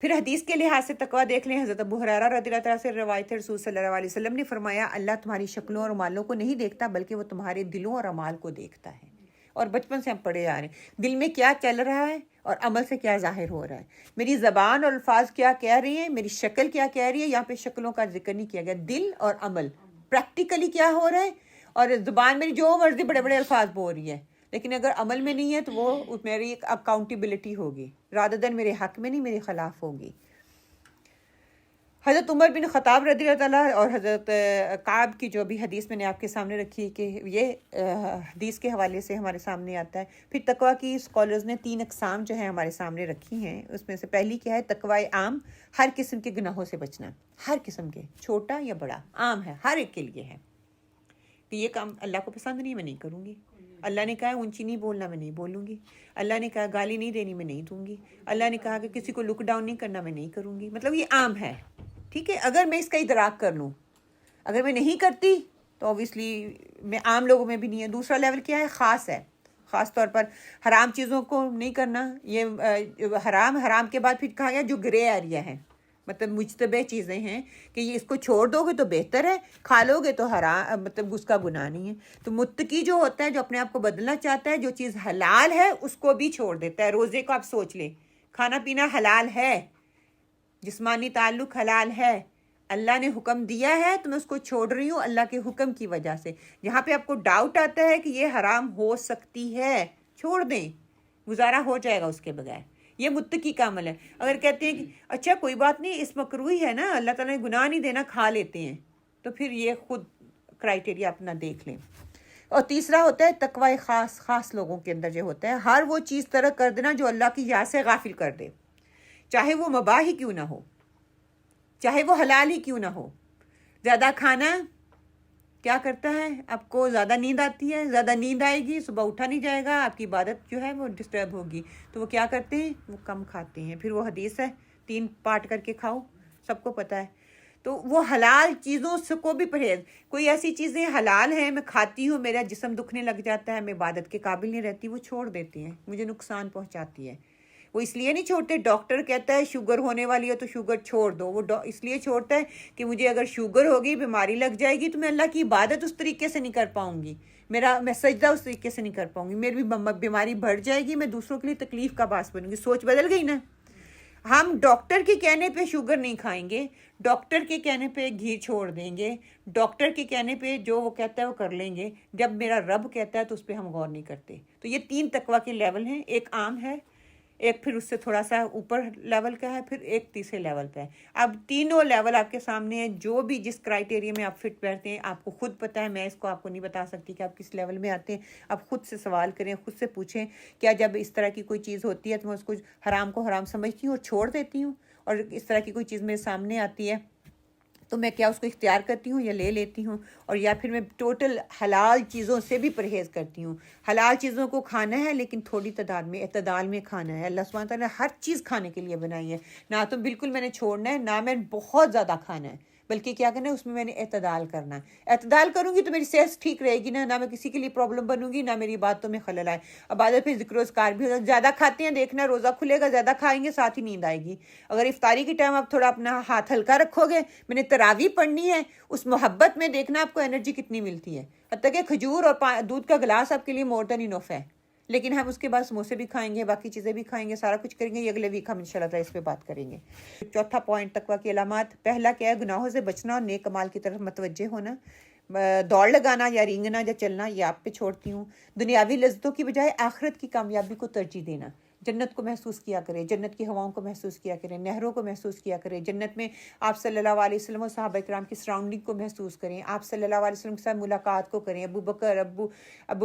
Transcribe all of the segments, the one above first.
फिर हदीस के लिहाज से तकवा देख लें। हज़रत अबू हुरैरा रज़ियल्लाहु ताला से रवायत है, रसूल सल्लल्लाहु अलैहि वसल्लम ने फरमाया, अल्लाह तुम्हारी शक्लों और अमालों को नहीं देखता, बल्कि वो तुम्हारे दिलों और अमाल को देखता है। और बचपन से हम पढ़े आ रहे हैं, दिल में क्या चल रहा है और अमल से क्या जाहिर हो रहा है, मेरी ज़बान और अल्फाज क्या कह रही है, मेरी शक्ल क्या कह रही है। यहाँ पे शक्लों का जिक्र नहीं किया गया, दिल और अमल प्रैक्टिकली क्या हो रहा है। और ज़ुबान मेरी जो मर्जी बड़े बड़े अल्फाज बोल रही है, लेकिन अगर अमल में नहीं है तो वो मेरी एक अकाउंटेबिलिटी होगी, रादर देन मेरे हक में नहीं, मेरे खिलाफ होगी। हज़रत उमर बिन ख़त्ताब रज़ियल्लाहु ताला और हज़रत काब की जो भी हदीस मैंने आपके सामने रखी है कि ये हदीस के हवाले से हमारे सामने आता है। फिर तकवा की स्कॉलर्स ने 3 अक़साम जो है हमारे सामने रखी हैं। उसमें से पहली क्या है, तकवा आम, हर किस्म के गुनाहों से बचना, हर किस्म के, छोटा या बड़ा, आम है, हर एक के लिए है कि ये काम अल्लाह को पसंद नहीं, मैं नहीं करूँगी। अल्लाह ने कहा ऊंची नहीं बोलना, मैं नहीं बोलूँगी। अल्लाह ने कहा गाली नहीं देनी, मैं नहीं दूंगी। अल्लाह ने कहा कि किसी को लुक डाउन नहीं करना, मैं नहीं करूँगी। मतलब ये आम है, ठीक है। अगर मैं इसका इदराक कर लूँ, अगर मैं नहीं करती तो ऑब्वियसली मैं आम लोगों में भी नहीं है। दूसरा लेवल क्या है, ख़ास है। ख़ास तौर पर हराम चीज़ों को नहीं करना, ये हराम के बाद फिर कहा गया जो ग्रे एरिया है, मतलब मुजतबे चीज़ें हैं कि ये इसको छोड़ दोगे तो बेहतर है, खा लोगे तो हराम, मतलब उसका गुनाह नहीं है। तो मुत्तकी जो होता है, जो अपने आप को बदलना चाहता है, जो चीज़ हलाल है उसको भी छोड़ देता है। रोज़े को आप सोच लें, खाना पीना हलाल है, जिस्मानी ताल्लुक हलाल है, अल्लाह ने हुक्म दिया है तो मैं उसको छोड़ रही हूँ अल्लाह के हुक्म की वजह से। जहाँ पे आपको डाउट आता है कि ये हराम हो सकती है, छोड़ दें, गुजारा हो जाएगा उसके बगैर। ये मुत्तकी का अमल है। अगर कहते हैं कि अच्छा कोई बात नहीं, इस मकरूही है ना, अल्लाह ताला ने गुनाह नहीं देना, खा लेते हैं, तो फिर ये खुद क्राइटेरिया अपना देख लें। और तीसरा होता है तकवा ख़ास, ख़ास लोगों के अंदर जो होता है, हर वो चीज़ तरक कर देना जो अल्लाह की याद से गाफिल कर दे, चाहे वो मुबाह ही क्यों ना हो, चाहे वो हलाल ही क्यों ना हो। ज़्यादा खाना क्या करता है, आपको ज़्यादा नींद आती है, ज़्यादा नींद आएगी, सुबह उठा नहीं जाएगा, आपकी इबादत जो है वो डिस्टर्ब होगी, तो वो क्या करते हैं, वो कम खाते हैं। फिर वो हदीस है 3 पार्ट करके खाओ, सबको पता है। तो वो हलाल चीज़ों से को भी परहेज, कोई ऐसी चीज़ें हलाल हैं मैं खाती हूँ, मेरा जिस्म दुखने लग जाता है, मैं इबादत के काबिल नहीं रहती, वो छोड़ देती हैं, मुझे नुकसान पहुँचाती है। वो इसलिए नहीं छोड़ते, डॉक्टर कहता है शुगर होने वाली है तो शुगर छोड़ दो, वो इसलिए छोड़ता है कि मुझे अगर शुगर होगी, बीमारी लग जाएगी, तो मैं अल्लाह की इबादत उस तरीके से नहीं कर पाऊंगी, मैं सजदा उस तरीके से नहीं कर पाऊंगी, मेरी बीमारी बढ़ जाएगी, मैं दूसरों के लिए तकलीफ का बास बनूंगी। सोच बदल गई ना। हम डॉक्टर के कहने पे शुगर नहीं खाएंगे, डॉक्टर के कहने पे घी छोड़ देंगे, डॉक्टर के कहने पे जो वो कहता है वो कर लेंगे, जब मेरा रब कहता है तो उस पर हम गौर नहीं करते। तो ये 3 तकवा के लेवल हैं, एक आम है, एक फिर उससे थोड़ा सा ऊपर लेवल का है, फिर एक तीसरे लेवल पे है। अब तीनों लेवल आपके सामने है, जो भी जिस क्राइटेरिया में आप फिट बैठते हैं आपको खुद पता है, मैं इसको आपको नहीं बता सकती कि आप किस लेवल में आते हैं। आप खुद से सवाल करें, खुद से पूछें, क्या जब इस तरह की कोई चीज़ होती है तो मैं उसको हराम को हराम समझती हूँ और छोड़ देती हूँ, और इस तरह की कोई चीज़ मेरे सामने आती है तो मैं क्या उसको इख्तियार करती हूँ या ले लेती हूँ, और या फिर मैं टोटल हलाल चीज़ों से भी परहेज़ करती हूँ। हलाल चीज़ों को खाना है लेकिन थोड़ी तादाद में, इत्तदाल में खाना है। अल्लाह सुब्हानहू तआला ने हर चीज़ खाने के लिए बनाई है, ना तो बिल्कुल मैंने छोड़ना है, ना मैं बहुत ज़्यादा खाना है, बल्कि क्या करना है उसमें मैंने एतदाल करना है। एतदाल करूँगी तो मेरी सेहत ठीक रहेगी ना मैं किसी के लिए प्रॉब्लम बनूंगी, ना मेरी बातों में खलल आए। अब आदत फिर जिक्र-ओ-ज़कार भी होगा, ज़्यादा खाते हैं देखना रोज़ा खुलेगा, ज़्यादा खाएंगे साथ ही नींद आएगी। अगर इफ्तारी के टाइम आप थोड़ा अपना हाथ हल्का रखोगे, मैंने तरावी पढ़नी है, उस मोहब्बत में देखना आपको एनर्जी कितनी मिलती है। हत्ता कि खजूर और दूध का गिलास आपके लिए मोर देन इनफ है, लेकिन हम उसके बाद समोसे भी खाएंगे, बाकी चीज़ें भी खाएंगे, सारा कुछ करेंगे। ये अगले वीक हम इंशाल्लाह इस पे बात करेंगे। चौथा पॉइंट तकवा की अलामत, पहला क्या है, गुनाहों से बचना और नेक कमाल की तरफ मतवज्जे होना। दौड़ लगाना या रेंगना या चलना ये आप पे छोड़ती हूँ। दुनियावी लज्जतों की बजाय आखिरत की कामयाबी को तरजीह देना। जन्नत को महसूस किया करें, जन्नत की हवाओं को महसूस किया करें, नहरों को महसूस किया करें, जन्नत में आप सल्लल्लाहु अलैहि वसल्लम और सहाबा किराम की सराउंडिंग को महसूस करें, आप सल्लल्लाहु अलैहि वसल्लम के साथ मुलाकात को करें। अबू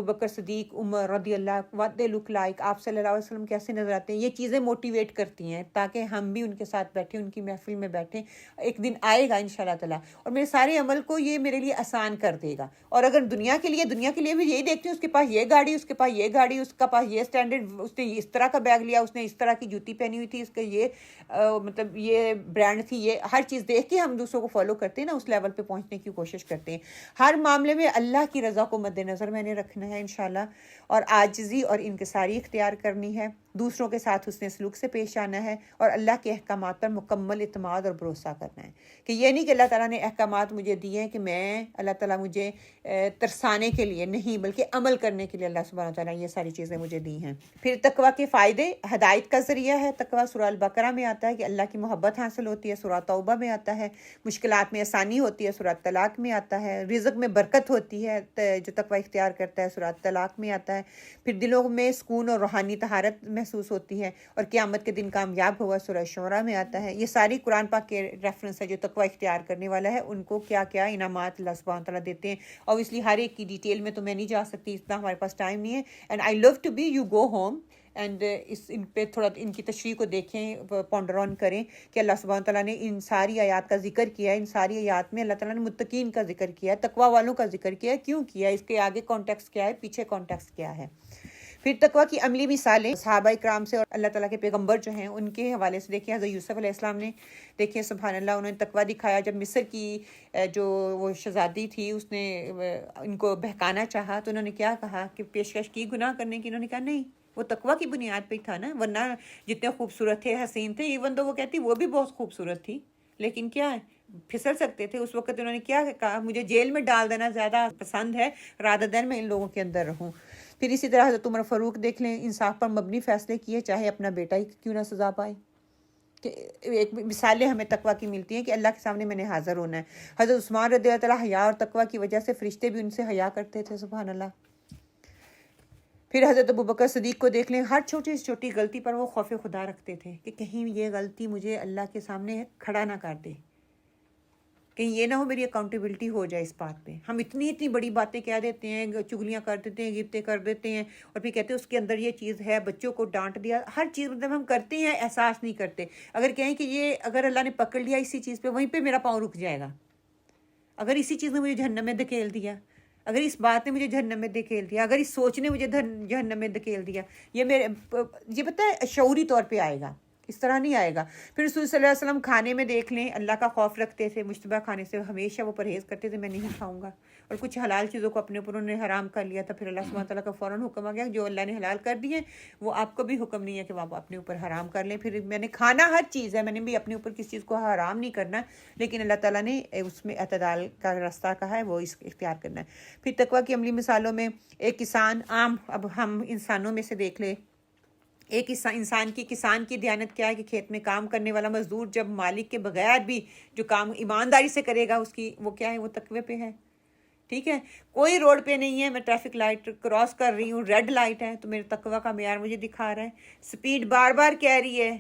बकर सिद्दीक, उमर रदी अल्लाह व्हाट दे लुक लाइक, आप सल्लल्लाहु अलैहि वसल्लम कैसे नजर आते हैं। ये चीज़ें मोटिवेट करती हैं ताकि हम भी उनके साथ बैठें, उनकी महफिल में बैठें। एक दिन आएगा इंशाल्लाह ताला और मेरे सारे अमल को ये मेरे लिए आसान कर देगा। और अगर दुनिया के लिए भी यही देखती हूँ, उसके पास ये गाड़ी, उसके पास ये गाड़ी, उसका पास ये स्टैंडर्ड, उसने इस तरह का बैग लिया, उसने इस तरह की जूती पहनी हुई थी, इसका ये मतलब ये ब्रांड थी, ये हर चीज़ देख के हम दूसरों को फॉलो करते हैं ना, उस लेवल पे पहुंचने की कोशिश करते हैं। हर मामले में अल्लाह की रज़ा को मद्देनज़र मैंने रखना है इंशाल्लाह, और आजिज़ी और इनकिसारी इख्तियार करनी है। दूसरों के साथ हुस्न सलूक से पेश आना है और अल्लाह के अहकामात पर मुकम्मल इत्मीनान और भरोसा करना है कि ये नहीं कि अल्लाह ताला ने अहकामात मुझे दिए हैं कि मैं अल्लाह ताला मुझे तरसाने के लिए नहीं बल्कि अमल करने के लिए अल्लाह सुब्हानहू तआला ये सारी चीज़ें मुझे दी हैं। फिर तकवा के फ़ायदे, हिदायत का ज़रिया है तकवा। सूरह अल बकरा में आता है कि अल्लाह की मोहब्बत हासिल होती है, सूरह तौबा में आता है मुश्किलात में आसानी होती है, सूरह तलाक में आता है रिज़्क़ में बरकत होती है जो तकवा इख्तियार करता है, सूरह तलाक में आता है। फिर दिलों में सुकून और रूहानी तहारत महसूस होती है और क़यामत के दिन कामयाब होगा, सूरह शुरा में आता है। ये सारी कुरान पाक के रेफरेंस है जो तकवा इख्तियार करने वाला है उनको क्या क्या इनामात अल्लाह सुब्हानहू तआला देते हैं। ऑब्वियसली हर एक की डिटेल में तो मैं नहीं जा सकती, इतना हमारे पास टाइम नहीं है। And I love to be you go home and इन पे थोड़ा इनकी तशरीह को देखें, पॉन्डर ऑन करें कि अल्लाह सुब्हानहू तआला ने इन सारी आयात का जिक्र किया है। इन सारी आयात में अल्लाह ताला ने मुत्तकीन का जिक्र किया है, तकवा वालों का जिक्र किया है। क्यों किया है, इसके आगे कॉन्टेक्स्ट क्या है, पीछे कॉन्टेक्स्ट क्या है। फिर तकवा की अमली मिसालें सहाबा इकराम से और अल्लाह ताला के पैगंबर जो हैं उनके हवाले से देखिए। हज़रत यूसुफ अलैहिस्सलाम ने देखिए सुभान अल्लाह उन्होंने तकवा दिखाया जब मिस्र की जो वो शहज़ादी थी उसने इनको बहकाना चाहा तो उन्होंने क्या कहा कि पेशकश की गुनाह करने की, उन्होंने कहा नहीं वो तकवा की बुनियाद पे ही था ना, वरना जितने खूबसूरत थे हसीन थे, इवन तो वो कहती वो भी बहुत खूबसूरत थी लेकिन क्या है फिसल सकते थे। उस वक्त उन्होंने क्या कहा, मुझे जेल में डाल देना ज़्यादा पसंद है रादर देन मैं इन लोगों के अंदर रहूं। फिर इसी तरह हज़रत उमर फ़ारूक देख लें, इंसाफ पर मबनी फ़ैसले किए चाहे अपना बेटा ही क्यों ना सज़ा पाए। कि एक मिसालें हमें तकवा की मिलती हैं कि अल्लाह के सामने मैंने हाज़िर होना है। हज़रत उस्मान रज़ियल्लाहु तआला हया और तकवा की वजह से फ़रिश्ते भी उनसे हया करते थे, सुभान अल्लाह। फिर हज़रत अबू बकर सिद्दीक़ को देख लें, हर छोटी से छोटी गलती पर वो खौफ खुदा रखते थे कि कहीं ये गलती मुझे अल्लाह के सामने खड़ा ना कर दे, कहीं ये ना हो मेरी अकाउंटेबिलिटी हो जाए इस बात पे। हम इतनी इतनी बड़ी बातें कह देते हैं, चुगलियाँ कर देते हैं, गिफ्तें कर देते हैं और फिर कहते हैं उसके अंदर ये चीज़ है, बच्चों को डांट दिया, हर चीज़ मतलब हम करते हैं एहसास नहीं करते। अगर कहें कि ये अगर अल्लाह ने पकड़ लिया इसी चीज़ पे, वहीं पे मेरा पाँव रुक जाएगा। अगर इसी चीज़ ने मुझे जहन्नम में धकेल दिया, अगर इस बात ने मुझे जहन्नम में धकेल दिया, अगर इस सोच ने मुझे जहन्नम में धकेल दिया, ये पता है शऊरी तौर पे आएगा, इस तरह नहीं आएगा। फिर रसूल सल्लल्लाहु अलैहि वसल्लम खाने में देख लें अल्लाह का खौफ रखते थे, मुश्तबा खाने से हमेशा वो परहेज़ करते थे, मैं नहीं खाऊंगा। और कुछ हलाल चीज़ों को अपने ऊपर उन्होंने हराम कर लिया था, फिर अल्लाह सुब्हानहू तआला का फ़ौरन हुक्म आ गया जो अल्लाह ने हलाल कर दिए वो आपको भी हुक्म नहीं है कि आप अपने ऊपर हराम कर लें। फिर मैंने खाना हर चीज़ है, मैंने भी अपने ऊपर किसी चीज़ को हराम नहीं करना, लेकिन अल्लाह ताला ने उसमें अतदाल का रास्ता कहा है वो इख्तियार करना है। फिर तकवा की अमली मिसालों में एक किसान आम, अब हम इंसानों में से देख ले, एक किसान की दयानत क्या है कि खेत में काम करने वाला मजदूर जब मालिक के बगैर भी जो काम ईमानदारी से करेगा उसकी वो क्या है, वो तकवे पे है। ठीक है, कोई रोड पे नहीं है, मैं ट्रैफिक लाइट क्रॉस कर रही हूँ, रेड लाइट है तो मेरे तकवा का मेयार मुझे दिखा रहा है। स्पीड बार बार कह रही है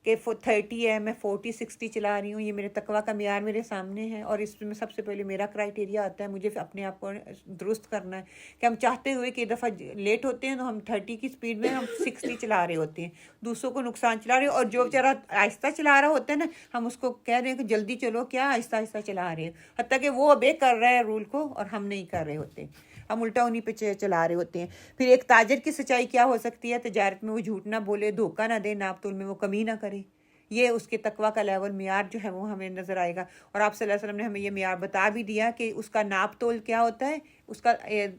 कि 30 है, मैं 40-60 चला रही हूँ, ये मेरे तकवा का मेयार मेरे सामने है। और इसमें सबसे पहले मेरा क्राइटेरिया आता है, मुझे अपने आप को दुरुस्त करना है कि हम चाहते हुए कि एक दफ़ा लेट होते हैं तो हम 30 की स्पीड में हम 60 चला रहे होते हैं, दूसरों को नुकसान चला रहे हो। और जो बेचारा आहिस्ता चला रहा होता है ना, हम उसको कह रहे हैं कि जल्दी चलो, क्या आहिस्ता आहिस्ता चला रहे हैं, हत्ता कि वो अबे कर रहा है रूल को और हम नहीं कर रहे होते, हम उल्टा उन्हीं पे चला रहे होते हैं। फिर एक ताजर की सच्चाई क्या हो सकती है, तजारत में वो झूठ ना बोले, धोखा ना दे, नाप तोल में वो कमी ना करे, ये उसके तकवा का लेवल मियार जो है वो हमें नज़र आएगा। और आप सल्लल्लाहु अलैहि वसल्लम ने हमें ये मियार बता भी दिया कि उसका नाप तोल क्या होता है, उसका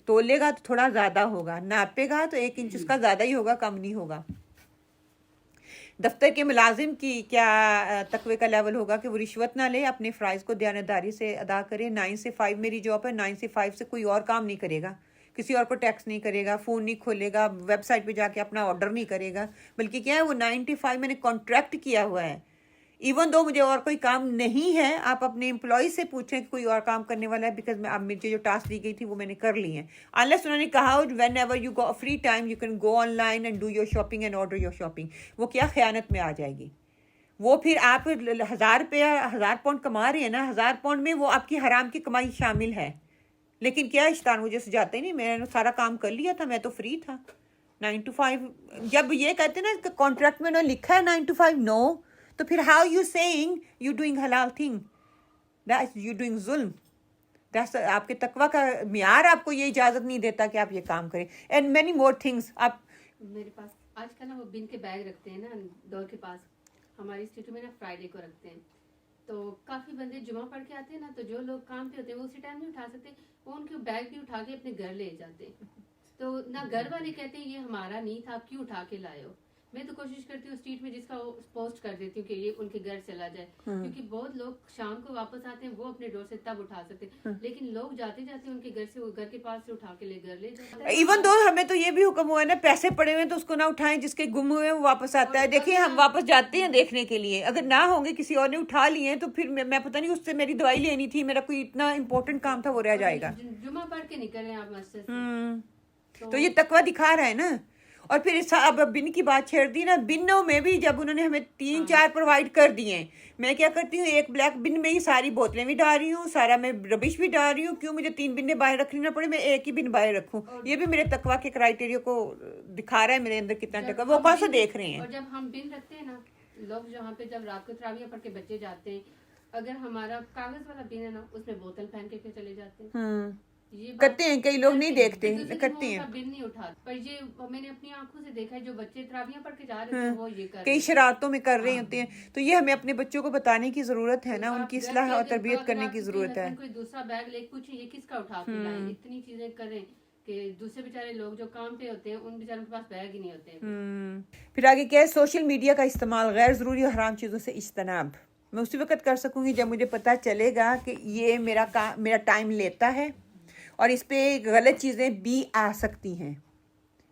तोलेगा तो थोड़ा ज़्यादा होगा, नापेगा तो 1 इंच उसका ज़्यादा ही होगा, कम नहीं होगा। दफ्तर के मुलाजिम की क्या तकवे का लेवल होगा कि वो रिश्वत ना ले, अपने फ़राइज़ को दयानतदारी से अदा करे। 9 से 5 मेरी जॉब है, 9 से 5 से कोई और काम नहीं करेगा, किसी और को टैक्स नहीं करेगा, फ़ोन नहीं खोलेगा, वेबसाइट पे जाके अपना ऑर्डर नहीं करेगा, बल्कि क्या है वो 9 to 5 मैंने कॉन्ट्रैक्ट किया हुआ है। इवन दो मुझे और कोई काम नहीं है, आप अपने एम्प्लॉय से पूछें कि कोई और काम करने वाला है, बिकॉज अब मुझे जो टास्क दी गई थी वो मैंने कर ली है। अनलेस उन्होंने कहा when ever you go free time you can go online and do your shopping and order your shopping, वो क्या ख़यानत में आ जाएगी। वो फिर आप 1000 पाउंड कमा रहे हैं ना, 1000 पाउंड में वो आपकी हराम की कमाई शामिल है, लेकिन क्या शैतान मुझे सुझाता ही नहीं, मैंने सारा काम कर लिया था, मैं तो फ्री था। 9 to 5 जब ये कहते ना कॉन्ट्रैक्ट में उन्होंने लिखा है 9 to 5, नो, तो फिर how you saying you doing हलाल थिंग, दैट्स यू डूइंग जुल्म, दैट्स आपके तकवा का मियार आपको ये इजाज़त नहीं देता कि आप ये काम करें। And many more things. आप मेरे पास आजकल ना वो बिन के बैग रखते हैं ना डोर के पास, हमारी स्ट्रीट में ना फ्राइडे को रखते हैं, तो काफ़ी बंदे जुमा पढ़ के आते हैं ना, तो जो लोग काम पे होते हैं वो उसी टाइम नहीं उठा सकते, वो उनके बैग भी उठा के अपने घर ले जाते हैं। तो ना घर वाले कहते हैं ये हमारा नहीं था, आप क्यों उठा के लाए हो, मैं तो कोशिश करती हूँ स्ट्रीट में जिसका पोस्ट कर देती हूँ कि ये उनके घर चला जाए, क्योंकि बहुत लोग शाम को वापस आते हैं, वो अपने डोर से तब उठा सकते हैं, लेकिन लोग जाते जाते उनके घर से, वो घर के पास से उठा के ले जाते हैं। इवन दो हमें तो ये भी हुक्म हुआ है ना, पैसे पड़े हुए हैं तो उसको ना उठाएं, जिसके गुम हुए हैं वो वापस आता है। देखिए हम वापस जाते हैं देखने के लिए, अगर ना होंगे किसी और ने उठा लिए हैं तो फिर मैं पता नहीं, उससे मेरी दवाई लेनी थी, मेरा कोई इतना इंपॉर्टेंट काम था वो रह जाएगा। जुमा पढ़ के निकल रहे हैं आप मस्जिद से, तो ये तकवा दिखा रहा है ना। और फिर अब बिन की बात छेड़ दी ना, बिनों में भी जब उन्होंने हमें 3-4 प्रोवाइड कर दिए, मैं क्या करती हूँ, एक ब्लैक बिन में ही सारी बोतलें भी डाल रही हूँ, सारा मैं रबिश भी डाल रही हूँ। क्यों मुझे 3 बिन्ने बाहर रखनी ना पड़े, मैं एक ही बिन बाहर रखूँ। ये भी मेरे तकवा के क्राइटेरिया को दिखा रहा है, मेरे अंदर कितना तकवा, वो कौन सा देख रहे हैं। और जब हम बिन रखते हैं ना, लोग जहाँ पे जब रात को तरावियां पढ़ के बच्चे जाते हैं, अगर हमारा कागज वाला बिन है ना, उसमें बोतल पहन के चले जाते हैं। ये करते हैं कई लोग, नहीं देखते, करते हैं। बिन नहीं उठा, पर ये मैंने अपनी आंखों से देखा है, जो बच्चे तरावियां पढ़ के जा रहे हैं वो ये कर कई शरारतों में कर रहे होते हैं। तो ये हमें अपने बच्चों को बताने की जरूरत है ना, उनकी इस्लाह और तरबियत करने की जरूरत है। कोई दूसरा बैग ले पूछे ये किसका उठा के लाए, इतनी चीजें करें कि दूसरे बेचारे लोग जो काम पे होते हैं उन बेचारों के पास बैग ही नहीं होते। फिर आगे क्या है, सोशल मीडिया का इस्तेमाल, गैर ज़रूरी और हराम चीज़ों से इज्तनाब। मैं उसी वक्त कर सकूंगी जब मुझे पता चलेगा कि ये मेरा टाइम लेता है और इस पे गलत चीज़ें भी आ सकती हैं।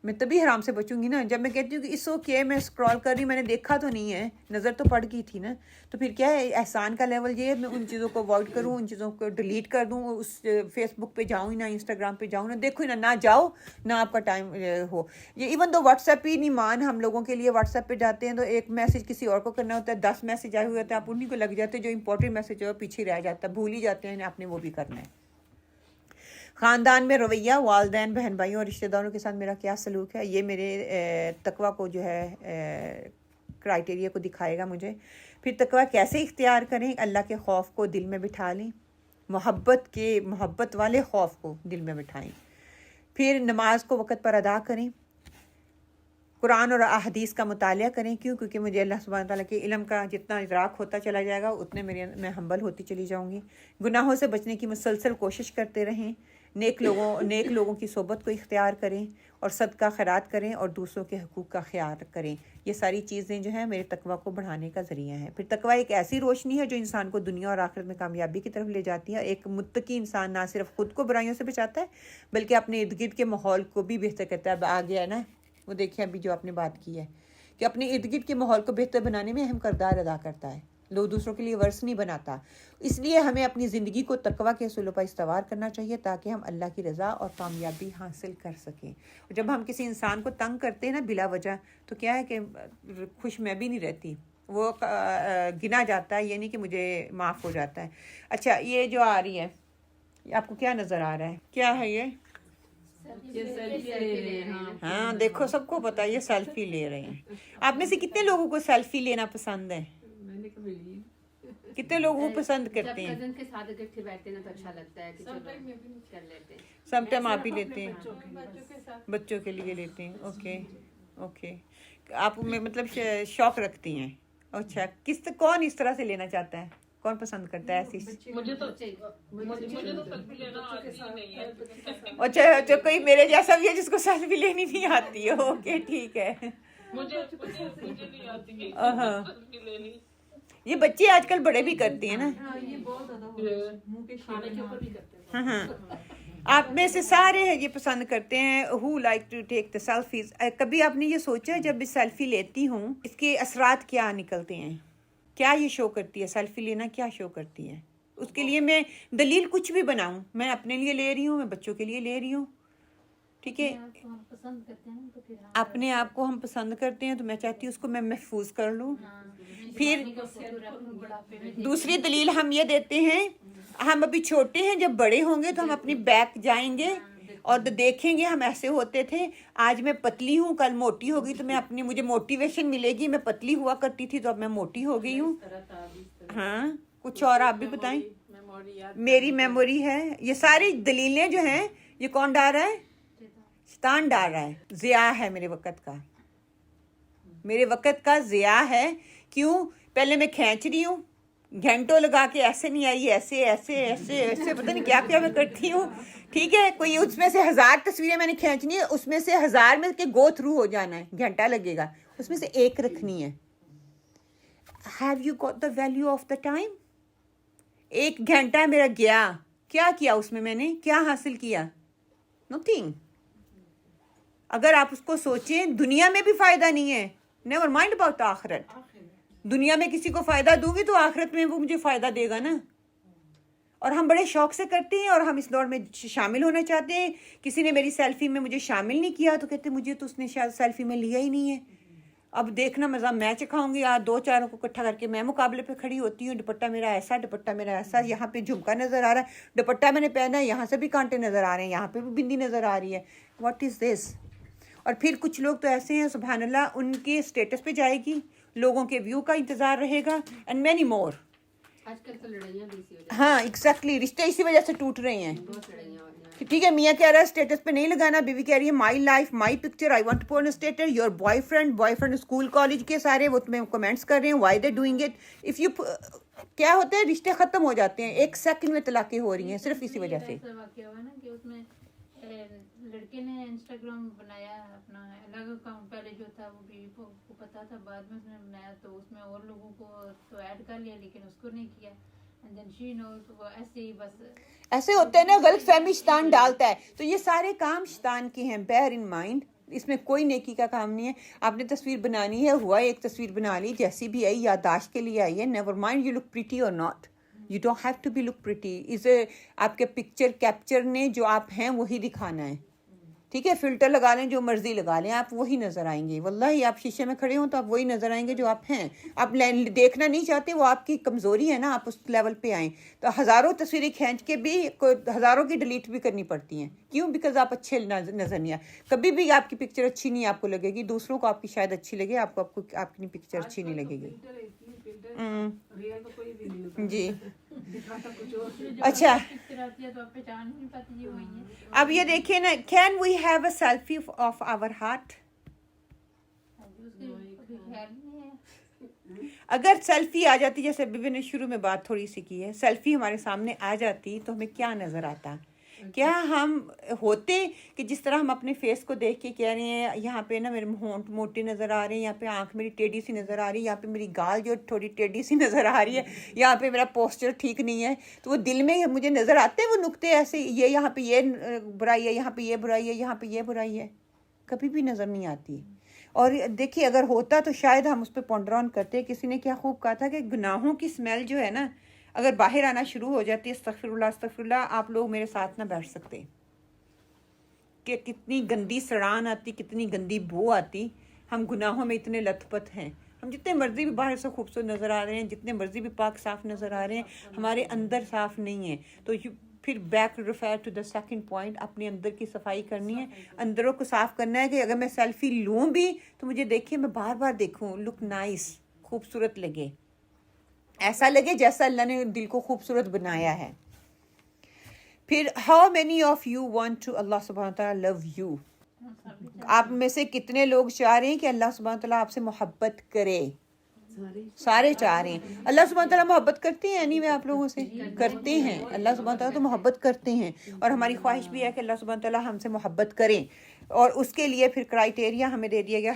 मैं तभी हराम से बचूंगी ना, जब मैं कहती हूँ कि इस ओके मैं स्क्रॉल कर रही, मैंने देखा तो नहीं है, नज़र तो पड़ गई थी ना। तो फिर क्या है, एहसान का लेवल ये है, मैं उन चीज़ों को अवॉइड करूँ, उन चीज़ों को डिलीट कर दूँ, उस फेसबुक पे जाऊँ ही ना, इंस्टाग्राम पे जाऊँ ना, देखो ही ना जाओ ना, आपका टाइम हो। ये इवन दो व्हाट्सएप ही नहीं मान हम लोगों के लिए, व्हाट्सएप पे जाते हैं तो एक मैसेज किसी और को करना होता है, 10 मैसेज आए हुए होते हैं, आप उन्हीं को लग जाते हैं, जो इंपॉर्टेंट मैसेज है वो पीछे रह जाता है, भूल ही जाते हैं आपने वो भी करना है। ख़ानदान में रवैया, वालदैन, बहन भाइयों और रिश्तेदारों के साथ मेरा क्या सलूक है, ये मेरे तकवा को जो है क्राइटेरिया को दिखाएगा मुझे। फिर तकवा कैसे इख्तियार करें, अल्लाह के खौफ को दिल में बिठा लें, मोहब्बत वाले खौफ को दिल में बिठाएं। फिर नमाज को वक़्त पर अदा करें, कुरान और अहदीस का मुतालिया करें। क्यों? क्योंकि मुझे अल्लाह सुब्हान तआला के इल्म का जितना इदराक होता चला जाएगा उतने मैं हम्बल होती चली जाऊंगी। गुनाहों से बचने की मुसलसल कोशिश करते रहें, नेक लोगों की सोबत को इख्तियार करें और सदका खैरात करें और दूसरों के हकूक़ का ख्याल करें। ये सारी चीज़ें जो हैं मेरे तकवा को बढ़ाने का ज़रिया है। फिर तकवा एक ऐसी रोशनी है जो इंसान को दुनिया और आखिरत में कामयाबी की तरफ ले जाती है। एक मुत्तकी इंसान ना सिर्फ खुद को बुराइयों से बचाता है बल्कि अपने इर्द गिर्द के माहौल को भी बेहतर करता है। अब आ गया ना वो, देखिए अभी जो आपने बात की है कि अपने इर्द गिर्द के माहौल को बेहतर बनाने में अहम किरदार अदा करता है, लोग दूसरों के लिए वर्ष नहीं बनाता। इसलिए हमें अपनी ज़िंदगी को तकवा के असूलों पर इस्तवार करना चाहिए ताकि हम अल्लाह की रज़ा और कामयाबी हासिल कर सकें। और जब हम किसी इंसान को तंग करते हैं ना बिला वजह, तो क्या है कि खुश मैं भी नहीं रहती, वो गिना जाता है, ये नहीं कि मुझे माफ़ हो जाता है। अच्छा, ये जो आ रही है, आपको क्या नज़र आ रहा है, क्या है ये? हाँ देखो, सबको पता है ये सेल्फी ले रहे हैं। आप में से कितने लोगों को सेल्फी लेना पसंद है? कितने लोगों को पसंद करते हैं? कज़न के साथ इकट्ठे बैठते हैं ना तो अच्छा लगता है कि चलो कर लेते हैं। समटाइम आप ही लेते हैं, बच्चों के लिए लेते हैं। ओके, आप में मतलब शौक रखती हैं। अच्छा, कौन इस तरह से लेना चाहता है, कौन पसंद करता है ऐसी? मुझे तो सेल्फी लेना आती ही नहीं है। अच्छा, कोई मेरे जैसा भी है जिसको सेल्फी लेनी नहीं आती है। ओके, ठीक है। मुझे नहीं आती है सेल्फी लेनी। ये बच्चे आजकल बड़े भी करते हैं ना। ये बहुत ज्यादा हो रहा है, मुंह के खाने के ऊपर भी करते हैं। हाँ, आप में से सारे ये पसंद करते हैं who like to take the selfies. कभी आपने ये सोचा जब सेल्फी लेती हूँ इसके असरात क्या निकलते हैं, क्या ये शो करती है, सेल्फी लेना क्या शो करती है? उसके लिए मैं दलील कुछ भी बनाऊं, मैं अपने लिए ले रही हूँ, मैं बच्चों के लिए ले रही हूँ, ठीक है। अपने आप को हम पसंद करते हैं तो मैं चाहती हूँ उसको मैं महफूज कर लूँ। फिर दूसरी दलील हम ये देते हैं, हम अभी छोटे हैं, जब बड़े होंगे तो हम अपनी बैक जाएंगे और देखेंगे हम ऐसे होते थे, आज मैं पतली हूँ, कल मोटी हो गई, तो मुझे मोटिवेशन मिलेगी, मैं पतली हुआ करती थी तो अब मैं मोटी हो गई हूँ। हाँ, कुछ और आप भी बताएं। मेरी मेमोरी है। ये सारी दलीलें जो हैं ये कौन डाल रहा है? शैतान डाल रहा है। ज़िया है मेरे वक़्त का, मेरे वक़्त का ज़िया है। क्यों? पहले मैं खींच रही हूँ, घंटों लगा के ऐसे नहीं आई, ऐसे ऐसे ऐसे ऐसे पता नहीं क्या क्या मैं करती हूँ, ठीक है। कोई उसमें से 1000 तस्वीरें मैंने खींचनी है, उसमें से 1000 में के गो थ्रू हो जाना है, घंटा लगेगा। उसमें से एक रखनी है। Have you got the value of the time? 1 घंटा मेरा गया, क्या किया उसमें, मैंने क्या हासिल किया? नथिंग। अगर आप उसको सोचें, दुनिया में भी फायदा नहीं है, नेवर माइंड अबाउट आखिरत। दुनिया में किसी को फायदा दूंगी तो आखिरत में वो मुझे फायदा देगा ना। और हम बड़े शौक से करते हैं और हम इस दौड़ में शामिल होना चाहते हैं। किसी ने मेरी सेल्फी में मुझे शामिल नहीं किया तो कहते मुझे तो उसने शायद सेल्फी में लिया ही नहीं है। अब देखना मज़ा मैं चखाऊंगी, आज 2-4 को इकट्ठा करके मैं मुकाबले पे खड़ी होती हूँ। दुपट्टा मेरा ऐसा, दुपट्टा मेरा ऐसा, यहाँ पे झुमका नज़र आ रहा है, दुपट्टा मैंने पहना है, यहाँ से भी कांटे नज़र आ रहे हैं, यहाँ पे भी बिंदी नज़र आ रही है। What is this? और फिर कुछ लोग तो ऐसे हैं सुभान अल्लाह, उनके स्टेटस पे जाएगी, लोगों के व्यू का इंतज़ार रहेगा, एंड मैनी मोर। आजकल तो लड़ाइयाँ भी इसी वजह हाँ एग्जैक्टली, रिश्ते इसी वजह से टूट रहे हैं। से, बहुत लड़ाइयाँ हो रही हैं। ठीक है, मियाँ कह रहा है स्टेटस पे नहीं लगाना, बीवी कह रही है my life my picture, I want to post status. Your boyfriend school college के सारे वो तुम्हें कमेंट्स कर रहे हैं, why they doing it. If you क्या होता है, रिश्ते खत्म हो जाते हैं, 1 सेकंड में तलाकें हो रही हैं सिर्फ इसी वजह से। ऐसा वाकया हुआ ना कि उसमें लड़के ने इंस्टाग्राम बनाया अपना अलग अकाउंट, पहले जो था वो बीवी को पता था, बाद में उसने बनाया तो उसमें और लोगों को तो ऐड कर लिया लेकिन उसको नहीं किया। एंड देन शी नोस, वो ऐसे ही बस ऐसे होता है ना, गलत फहमी शैतान डालता है। तो ये सारे काम शैतान के हैं, बेयर इन माइंड। इसमें कोई नेकी का काम नहीं है। आपने तस्वीर बनानी है, हुआ एक तस्वीर बना ली, जैसी भी आई याददाश्त के लिए आई है। Never mind you look pretty और not, you don't have to be look pretty. इसे आपके पिक्चर कैप्चर ने जो आप हैं वही दिखाना है। ठीक है, फिल्टर लगा लें, जो मर्जी लगा लें, आप वही नजर आएंगे। वल्लाही आप शीशे में खड़े हो तो आप वही नजर आएंगे जो आप हैं। आप देखना नहीं चाहते, वो आपकी कमजोरी है ना, आप उस लेवल पे आए। तो हजारों तस्वीरें खींच के भी हजारों की डिलीट भी करनी पड़ती हैं। क्यों? बिकॉज आप अच्छे नजर नहीं आए। कभी भी आपकी पिक्चर अच्छी नहीं आपको लगेगी, दूसरों को आपकी शायद अच्छी लगे, आपको आपकी पिक्चर अच्छी नहीं लगेगी। रियल तो कोई भी नहीं जी दिखाता कुछ और। अच्छा, पिक्चर आती है तो आप पहचान ही नहीं पाती, ये वही है। अब ये देखिए ना, can we have a selfie of our heart? उसके कभी ख्याल नहीं है। अगर सेल्फी आ जाती, जैसे बीबी ने शुरू में बात थोड़ी सी की है, सेल्फी हमारे सामने आ जाती तो हमें क्या नज़र आता? क्या हम होते कि जिस तरह हम अपने फेस को देख के कह रहे हैं यहाँ पे ना मेरे होंठ मोटे नज़र आ रहे हैं, यहाँ पे आंख मेरी टेढ़ी सी नज़र आ रही है, यहाँ पे मेरी गाल जो थोड़ी टेढ़ी सी नज़र आ रही है, यहाँ पे मेरा पोस्चर ठीक नहीं है, तो वो दिल में मुझे नज़र आते हैं वो नुक्ते ऐसे, ये यहाँ पे ये बुराई है, यहाँ पे ये बुराई है, यहाँ पे ये बुराई है, कभी भी नज़र नहीं आती। और देखिए अगर होता तो शायद हम उस पर पॉन्डर ऑन करते। किसी ने क्या खूब कहा था कि गुनाहों की स्मेल जो है ना, अगर बाहर आना शुरू हो जाती है, अस्तगफिरुल्लाह, आप लोग मेरे साथ ना बैठ सकते कि कितनी गंदी सड़ान आती, कितनी गंदी बू आती। हम गुनाहों में इतने लथपथ हैं। हम जितने मर्जी भी बाहर से खूबसूरत नज़र आ रहे हैं, जितने मर्जी भी पाक साफ नज़र आ रहे हैं, हमारे अंदर साफ नहीं है। तो फिर back refer to the second point, अपने अंदर की सफाई करनी है, अंदरों को साफ करना है कि अगर मैं सेल्फी लूँ भी तो मुझे देखिए, मैं बार बार देखूँ, लुक नाइस, खूबसूरत लगे, ऐसा लगे जैसा अल्लाह ने दिल को खूबसूरत बनाया है। फिर how many of you want to अल्लाह सुब्हानहू तआला लव यू? आप में से कितने लोग चाह रहे हैं कि अल्लाह सुब्हानहू तआला आपसे मोहब्बत करे? सारे चाह रहे हैं। अल्लाह सुब्हानहू तआला मोहब्बत करते हैं, नहीं मैं आप लोगों से करते हैं। अल्लाह सुब्हानहू तआला तो मोहब्बत करते हैं और हमारी ख्वाहिश भी है कि अल्लाह सुब्हानहू तआला हमसे मोहब्बत करें। और उसके लिए फिर क्राइटेरिया हमें दे दिया गया।